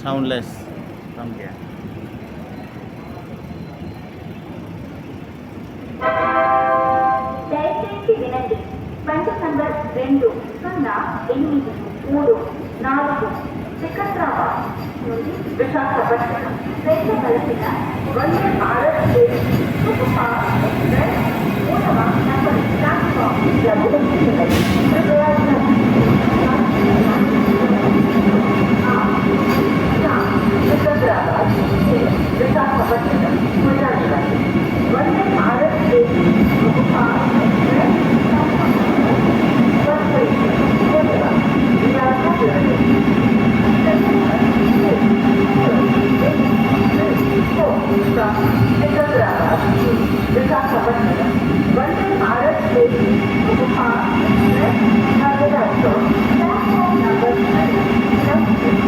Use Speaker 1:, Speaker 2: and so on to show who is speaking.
Speaker 1: soundless from here.
Speaker 2: దయచేసి వినండి. బండి నంబర్ 208334 సికింద్రాబాద్ నుండి విశాఖపట్నం రైలు కలిసిన వందే భారత్ సూపర్ ఎక్స్ప్రెస్ మూడవ నంబర్ ప్లాట్ఫామ్ లభిస్తున్నది. కృపయా सिकंदराबाद से Visakhapatnam Gujarat Vande Bharat superfast express Secunderabad Visakhapatnam Vande Bharat superfast express platform number 3